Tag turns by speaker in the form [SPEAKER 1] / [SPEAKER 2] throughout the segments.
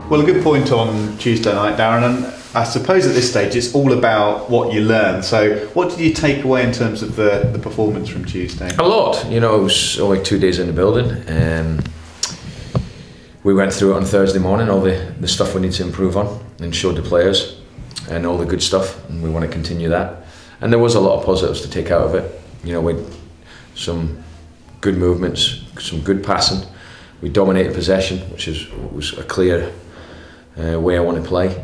[SPEAKER 1] Well, a good point on Tuesday night, Darren, and I suppose at this stage it's all about what you learn. So what did you take away in terms of the performance from Tuesday?
[SPEAKER 2] A lot. You know, it was only 2 days in the building. We went through it on Thursday morning, all the stuff we need to improve on, and showed the players and all the good stuff, and we want to continue that. And there was a lot of positives to take out of it. You know, we had some good movements, some good passing. We dominated possession, which was a clear way I want to play.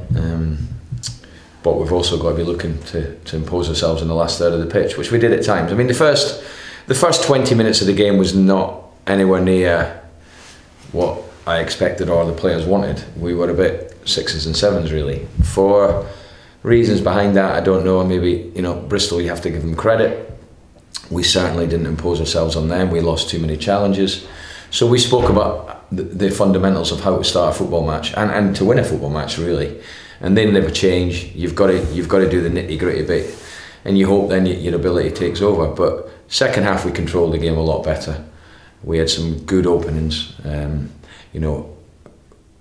[SPEAKER 2] But we've also got to be looking to impose ourselves in the last third of the pitch, which we did at times. I mean, the first 20 minutes of the game was not anywhere near what I expected or the players wanted. We were a bit 6s and 7s really. For reasons behind that, I don't know. Maybe, you know, Bristol, you have to give them credit. We certainly didn't impose ourselves on them. We lost too many challenges. So we spoke about the fundamentals of how to start a football match and to win a football match really. And they never change. You've got to do the nitty-gritty bit, and you hope then your ability takes over. But second half we controlled the game a lot better. We had some good openings. You know,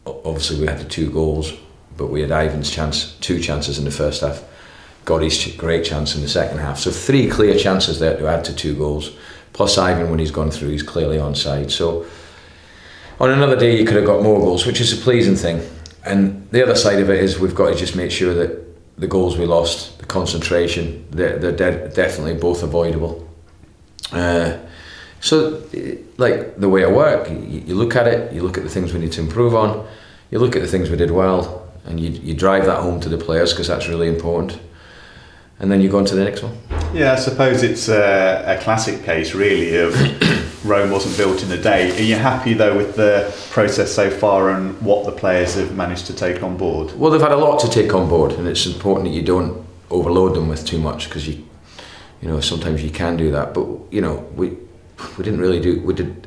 [SPEAKER 2] obviously we had the 2 goals, but we had Ivan's two chances in the first half. Goddy's great chance in the second half. So 3 clear chances there to add to 2 goals. Plus Ivan, when he's gone through, he's clearly onside. So on another day you could have got more goals, which is a pleasing thing. And the other side of it is we've got to just make sure that the goals we lost, the concentration, they're definitely both avoidable. So, like the way I work, you look at it, you look at the things we need to improve on, you look at the things we did well, and you drive that home to the players because that's really important. And then you go on to the next one.
[SPEAKER 1] Yeah, I suppose it's a classic case really of Rome wasn't built in a day. Are you happy though with the process so far and what the players have managed to take on board?
[SPEAKER 2] Well, they've had a lot to take on board, and it's important that you don't overload them with too much because you know sometimes you can do that. But you know we didn't really do. We did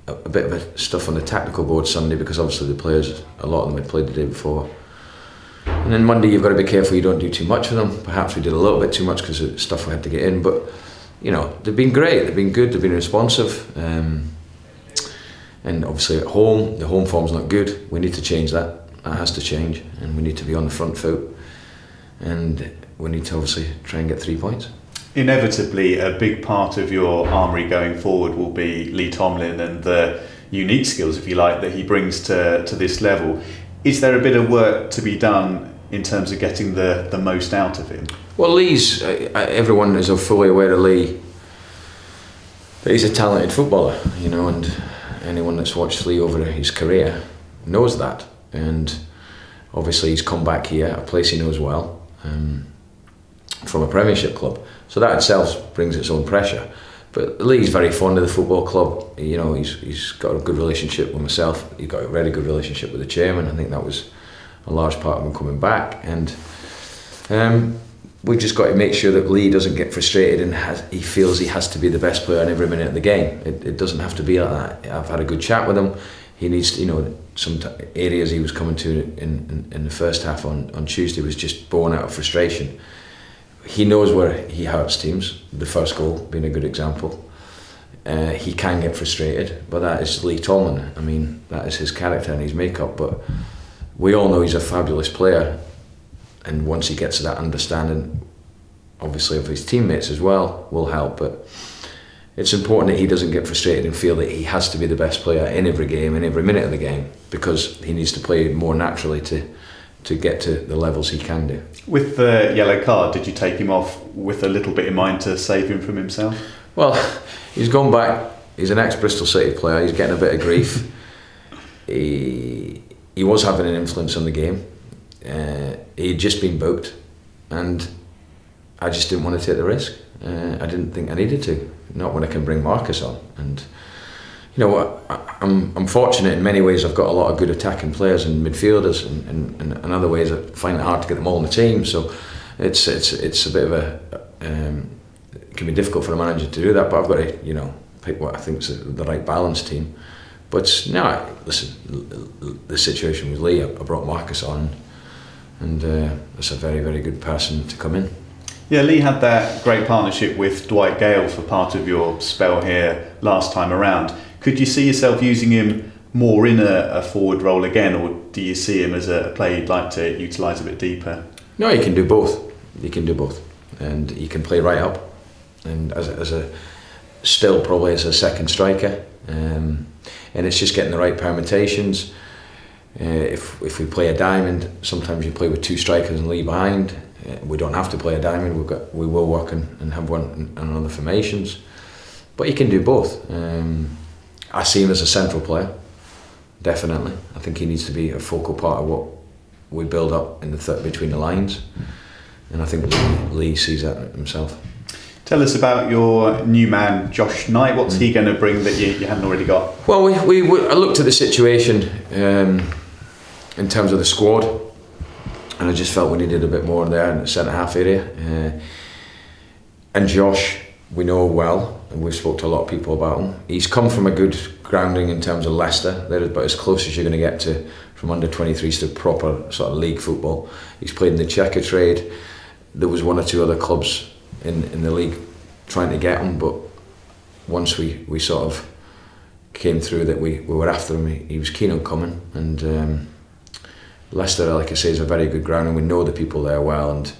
[SPEAKER 2] a bit of stuff on the tactical board Sunday because obviously the players, a lot of them had played the day before. And then Monday you've got to be careful you don't do too much for them. Perhaps we did a little bit too much because of stuff we had to get in, but you know, they've been great, they've been good, they've been responsive. And obviously at home, the home form's not good. We need to change that. That has to change, and we need to be on the front foot. And we need to obviously try and get 3 points.
[SPEAKER 1] Inevitably, a big part of your armoury going forward will be Lee Tomlin and the unique skills, if you like, that he brings to this level. Is there a bit of work to be done in terms of getting the most out of him? Well,
[SPEAKER 2] Lee's, everyone is fully aware of Lee, that he's a talented footballer, you know, and anyone that's watched Lee over his career knows that. And obviously he's come back here, a place he knows well, from a Premiership club. So that itself brings its own pressure. But Lee's very fond of the football club. You know, he's got a good relationship with myself. He's got a really good relationship with the chairman. I think that was a large part of him coming back. And we've just got to make sure that Lee doesn't get frustrated and he feels he has to be the best player in every minute of the game. It doesn't have to be like that. I've had a good chat with him. He needs to, you know, some areas he was coming to in the first half on Tuesday was just born out of frustration. He knows where he hurts teams, the first goal being a good example. He can get frustrated, but that is Lee Tomlin. I mean, that is his character and his makeup, but we all know he's a fabulous player, and once he gets to that understanding, obviously of his teammates as well, will help. But it's important that he doesn't get frustrated and feel that he has to be the best player in every game, in every minute of the game, because he needs to play more naturally to get to the levels he can do.
[SPEAKER 1] With the yellow card, did you take him off with a little bit in mind to save him from himself?
[SPEAKER 2] Well, he's gone back. He's an ex-Bristol City player. He's getting a bit of grief. He was having an influence on the game. He'd just been booked, and I just didn't want to take the risk. I didn't think I needed to, not when I can bring Marcus on. And you know what, I'm fortunate in many ways. I've got a lot of good attacking players and midfielders, and other ways I find it hard to get them all in the team. So it's a bit of it can be difficult for a manager to do that. But I've got to, you know, pick what I think is the right balance team. But no, listen, the situation with Lee, I brought Marcus on, and that's a very, very good person to come in.
[SPEAKER 1] Yeah, Lee had that great partnership with Dwight Gale for part of your spell here last time around. Could you see yourself using him more in a forward role again, or do you see him as a player you'd like to utilise a bit deeper?
[SPEAKER 2] No, you can do both. You can do both, and you can play right up, and still probably as a second striker, and it's just getting the right permutations. If we play a diamond, sometimes you play with two strikers and leave behind. We don't have to play a diamond. We will work and have one and other formations, but you can do both. I see him as a central player, definitely. I think he needs to be a focal part of what we build up in the between the lines, and I think Lee sees that himself.
[SPEAKER 1] Tell us about your new man, Josh Knight. What's he going to bring that you hadn't already got?
[SPEAKER 2] Well, I looked at the situation in terms of the squad, and I just felt we needed a bit more there in the centre-half area. And Josh, we know well, and we've spoke to a lot of people about him. He's come from a good grounding in terms of Leicester. They're about as close as you're going to get to from under-23s to proper sort of league football. He's played in the Checker trade. There was one or two other clubs in the league trying to get him, but once we sort of came through that we were after him, he was keen on coming. And Leicester, like I say, is a very good ground, and we know the people there well. And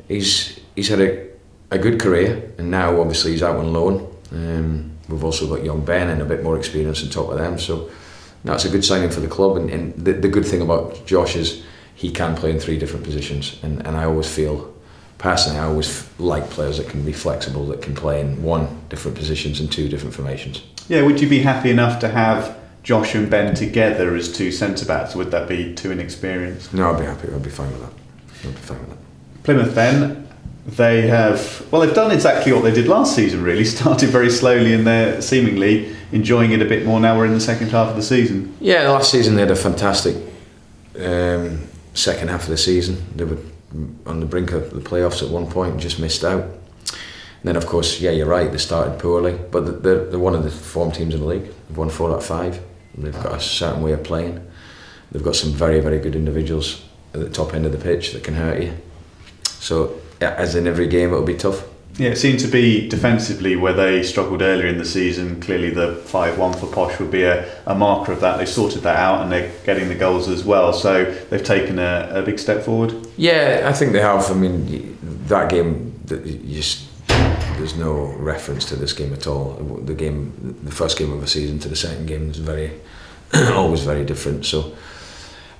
[SPEAKER 2] he's had a good career, and now obviously he's out on loan. We've also got young Ben and a bit more experience on top of them, so that's a good signing for the club. And the good thing about Josh is he can play in 3 different positions, and I always feel, personally, I always like players that can be flexible, that can play in 1 different positions and 2 different formations.
[SPEAKER 1] Yeah, would you be happy enough to have Josh and Ben together as 2 centre-backs? Would that be too inexperienced?
[SPEAKER 2] No, I'd be happy. I'd be fine with that.
[SPEAKER 1] Plymouth then, they've done exactly what they did last season really, started very slowly and they're seemingly enjoying it a bit more now we're in the second half of the season.
[SPEAKER 2] Yeah, last season they had a fantastic second half of the season. They were on the brink of the playoffs at one point and just missed out. And then of course, yeah, you're right, they started poorly, but they're one of the form teams in the league. They've won 4 out of 5. They've got a certain way of playing. They've got some very, very good individuals at the top end of the pitch that can hurt you. So, as in every game, it'll be tough.
[SPEAKER 1] Yeah, it seemed to be defensively where they struggled earlier in the season. Clearly the 5-1 for Posh would be a marker of that. They sorted that out and they're getting the goals as well. So they've taken a big step forward.
[SPEAKER 2] Yeah, I think they have. I mean, that game, there's no reference to this game at all. The first game of the season to the second game is always very different. So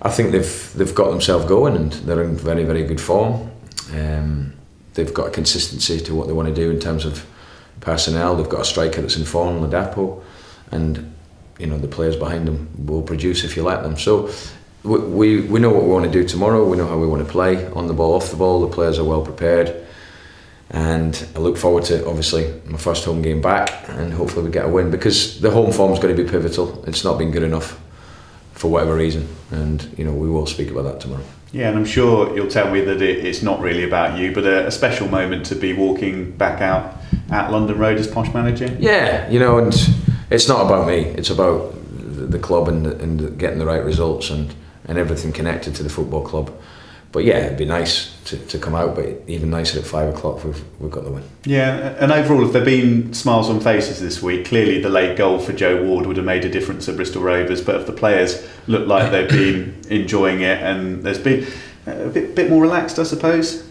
[SPEAKER 2] I think they've got themselves going and they're in very, very good form. They've got a consistency to what they want to do in terms of personnel. They've got a striker that's in form, Ladapo, and the players behind them will produce if you let them. So we know what we want to do tomorrow. We know how we want to play on the ball, off the ball. The players are well prepared, and I look forward to obviously my first home game back, and hopefully we get a win because the home form's going to be pivotal. It's not been good enough for whatever reason, and we will speak about that tomorrow.
[SPEAKER 1] Yeah, and I'm sure you'll tell me that it's not really about you, but a special moment to be walking back out at London Road as Posh manager.
[SPEAKER 2] Yeah, and it's not about me. It's about the club and getting the right results and everything connected to the football club. But yeah, it'd be nice to come out, but even nicer at 5 o'clock we've got the win.
[SPEAKER 1] Yeah, and overall, have there been smiles on faces this week? Clearly the late goal for Joe Ward would have made a difference at Bristol Rovers, but if the players look like they've been enjoying it and there's been a bit more relaxed, I suppose?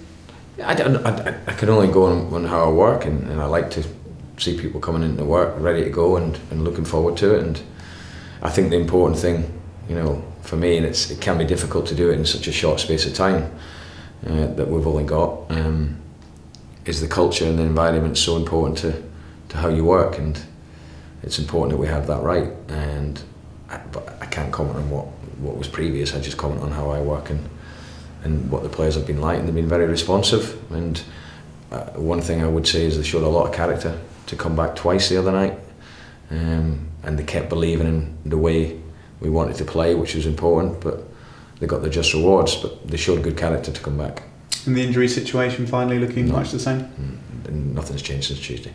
[SPEAKER 2] I can only go on how I work, and I like to see people coming into work ready to go and looking forward to it. And I think the important thing, for me, and it can be difficult to do it in such a short space of time that we've only got, is the culture and the environment so important to how you work, and it's important that we have that right. But I can't comment on what was previous. I just comment on how I work and what the players have been like, and they've been very responsive. And one thing I would say is they showed a lot of character to come back twice the other night, and they kept believing in the way we wanted to play, which was important, but they got the just rewards, but they showed good character to come back.
[SPEAKER 1] And the injury situation finally looking much the same?
[SPEAKER 2] Nothing's changed since Tuesday.